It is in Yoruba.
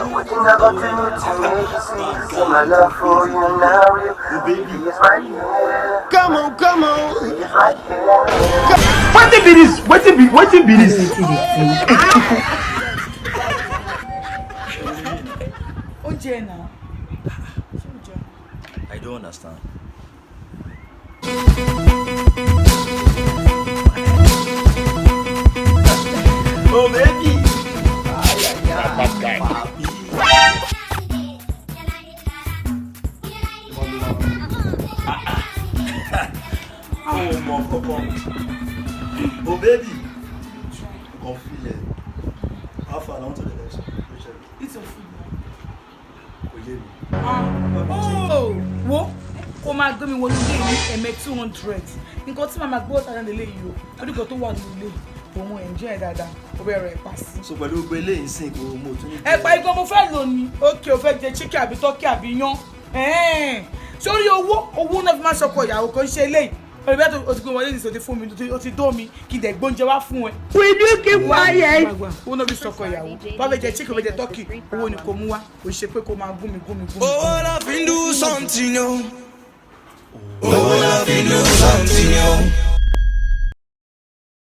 Everything I got to make you see. See my love for you now, real. Baby, it's right here. Come on, come on. It's right here. What be this? What be this? Oje now. I don't understand. Oh baby. Bad guy. Oh mon coco. Oh baby. Come feel it. How far down to the next? It's a food. Oh. Wo? Kó máa gbé mi wọnú ilé ní ẹ̀mẹ́ 200. Nǹkan tí màmá gbọ́ tàdá lélẹ̀ yìí o. Torí kan tó wà nínú ilé. Òun enjoy dáadáa. Ó bẹ̀rẹ̀ pa sí. So pẹ̀lú gbogbo eléyìí nsìn kò mo tún ní. Ẹ pa igan mo fẹ́ lò ní. Okay, o fẹ́ jẹ chicken àbí turkey àbí yan. Sórí owó náà fi máa sọkọ ìyàwó kan ṣe eléyìí. Olùbẹ́ tó o ti gbé wọlé ní ìsòdì fún mi, o ti dó mi kí n dẹ̀ gbóúnjẹ wá fún ẹ. We do keep quiet. Owó náà fi sọkọ ìyàwó. Bá fẹ́ jẹ chicken, fẹ́ jẹ turkey, owó ni kò mú wá. Kò ṣe pé kó máa gún mi. Oh, love, do something, yo. Oh, love, do something, yo.